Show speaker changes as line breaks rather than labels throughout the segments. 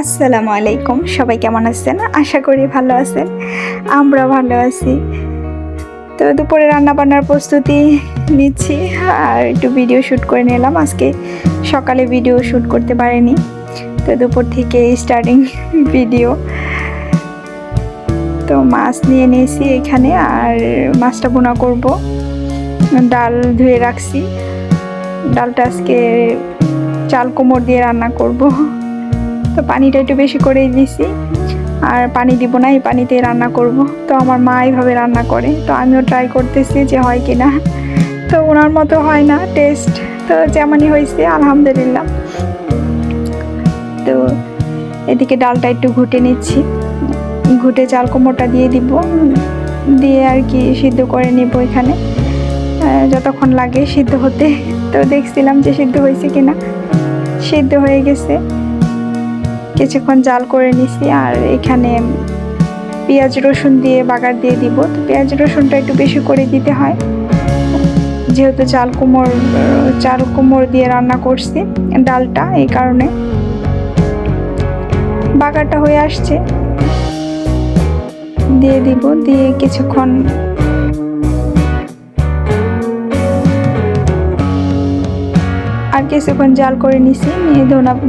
আসসালামু আলাইকুম। সবাই কেমন আছেন? আশা করি ভালো আছেন। আমরা ভালো আছি। তো দুপুরে রান্নাবান্নার প্রস্তুতি নিচ্ছি আর একটু ভিডিও শ্যুট করে নিলাম। আজকে সকালে ভিডিও শ্যুট করতে পারিনি, তো দুপুর থেকে স্টার্টিং ভিডিও। তো মাছ নিয়ে নিয়েছি এখানে, আর মাছটা ভুনা করব। ডাল ধুয়ে রাখছি, ডালটা আজকে চাল কুমড় দিয়ে রান্না করব। তো পানিটা একটু বেশি করেই দিছি, আর পানি দিব না, এই পানিতে রান্না করব। তো আমার মা এইভাবে রান্না করে, তো আমিও ট্রাই করতেছি যে হয় কি না। তো ওনার মতো হয় না টেস্ট, তো যেমনই হয়েছে আলহামদুলিল্লাহ। তো এদিকে ডালটা একটু ঘুটে নিচ্ছি, ঘুটে চাল কুমড়োটা দিয়ে দিব, দিয়ে আর কি সিদ্ধ করে নিব এখানে যতক্ষণ লাগে সিদ্ধ হতে। তো দেখছিলাম যে সিদ্ধ হয়েছে কিনা, সিদ্ধ হয়ে গেছে। কিছুক্ষণ জাল করে নিছি, আর এখানে পেঁয়াজ রসুন দিয়ে বাগার দিয়ে দিব। তো পেঁয়াজ রসুনটা একটু বেশি করে দিতে হয়, যেহেতু চাল কুমড়ো দিয়ে রান্না করছি ডালটা, এই কারণে। বাগারটা হয়ে আসছে, দিয়ে দিব, দিয়ে কিছুক্ষণ জাল করে নিছি, নিয়ে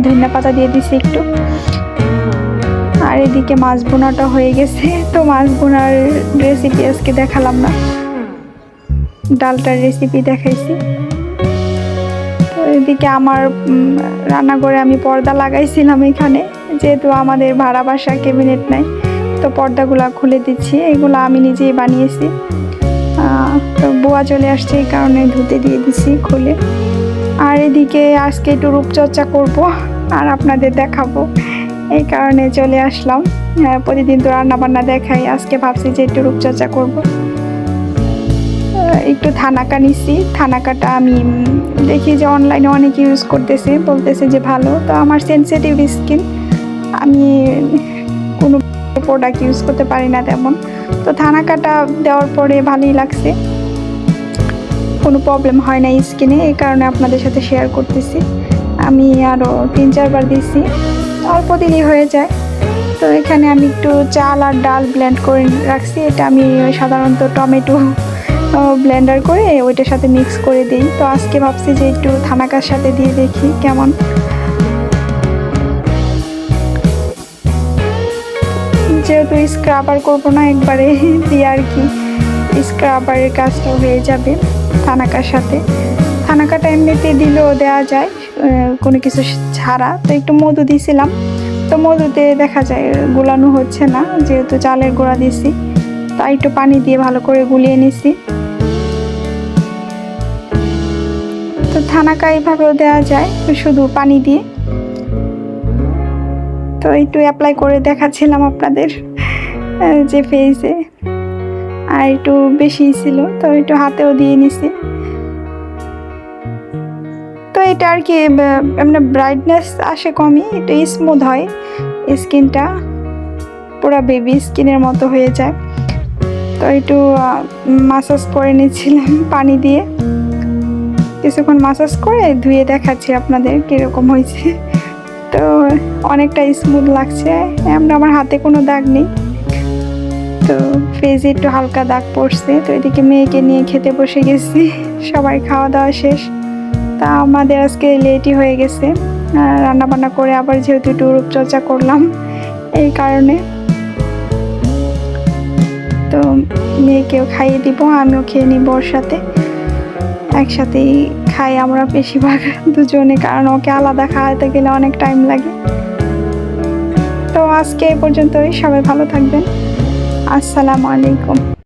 ধনিয়া পাতা দিয়ে দিছি একটু। আর এদিকে মাছ বোনাটা হয়ে গেছে। তো মাছ বোনার রেসিপি আজকে দেখালাম না, ডালটার রেসিপি দেখাইছি। তো এদিকে আমার রান্নাঘরে আমি পর্দা লাগাইছিলাম এখানে, যেহেতু আমাদের ভাড়া বাসা, ক্যাবিনেট নাই, তো পর্দাগুলা খুলে দিচ্ছি। এগুলো আমি নিজেই বানিয়েছি। তো বুয়া চলে আসছে, এই কারণে ধুতে দিয়ে দিছি খুলে। আর এদিকে আজকে একটু রূপচর্চা করব আর আপনাদের দেখাবো, এই কারণে চলে আসলাম। প্রতিদিন তো রান্নাবান্না দেখাই, আজকে ভাবছি যে একটু রূপচর্চা করব। একটু থানাকা নিছি, থানাকাটা আমি দেখি যে অনলাইনে অনেক ইউজ করতেছে, বলতেছে যে ভালো। তো আমার সেনসিটিভ স্কিন, আমি কোনো প্রোডাক্ট ইউজ করতে পারি না তেমন। তো থানাকাটা দেওয়ার পরে ভালোই লাগছে, কোনো প্রবলেম হয় না স্কিনে, এই কারণে আপনাদের সাথে শেয়ার করতেছি। আমি আরও 3-4 বার দিছি, অল্প দিনই হয়ে যায়। তো এখানে আমি একটু চাল আর ডাল ব্লেন্ড করে রাখছি। এটা আমি সাধারণত টমেটো ব্লেন্ডার করে ওইটার সাথে মিক্স করে দিই। তো আজকে ভাবছি যে একটু থানাকার সাথে দিয়ে দেখি কেমন। যেহেতু স্ক্রাবার করবো না, একবারে দিয়ে আর কি স্ক্রাবারের কাজটা হয়ে যাবে থানাকার সাথে। থানাকাটা এমনিতে দিলেও দেওয়া যায় কোনো কিছু ছাড়া। তো একটু মধু দিয়েছিলাম, তো মধুতে দেখা যায় গুলানো হচ্ছে না, যেহেতু চালের গুঁড়া দিছি। তাই একটু পানি দিয়ে ভালো করে গুলিয়ে নিছি। তো থানাকা এইভাবেও দেওয়া যায় শুধু পানি দিয়ে। তো একটু অ্যাপ্লাই করে দেখাচ্ছিলাম আপনাদের যে ফেসে, আর একটু বেশি ছিল, তো একটু হাতেও দিয়ে নিছি। তো এটা আর কি এমনি ব্রাইটনেস আসে কমই, একটু স্মুথ হয় স্কিনটা, পুরো বেবি স্কিনের মতো হয়ে যায়। তো একটু মাসাজ করে নিচ্ছিলাম পানি দিয়ে, কিছুক্ষণ মাসাজ করে ধুয়ে দেখাচ্ছি আপনাদের কীরকম হয়েছে। তো অনেকটা স্মুথ লাগছে, আমার হাতে কোনো দাগ নেই, তো ফেসে একটু হালকা দাগ পড়ছে। তো এদিকে মেয়েকে নিয়ে খেতে বসে গেছি, সবাই খাওয়া দাওয়া শেষ। তা আমাদের আজকে লেটই হয়ে গেছে রান্নাবান্না করে, আবার যেহেতু একটু রূপচর্চা করলাম, এই কারণে। তো মেয়েকেও খাইয়ে দিব, আমিও খেয়ে নিব ওর সাথে, একসাথেই খাই আমরা বেশিরভাগ দুজনে, কারণ ওকে আলাদা খাওয়াতে গেলে অনেক টাইম লাগে। তো আজকে এই পর্যন্তই, সবাই ভালো থাকবেন। আসসালামু আলাইকুম।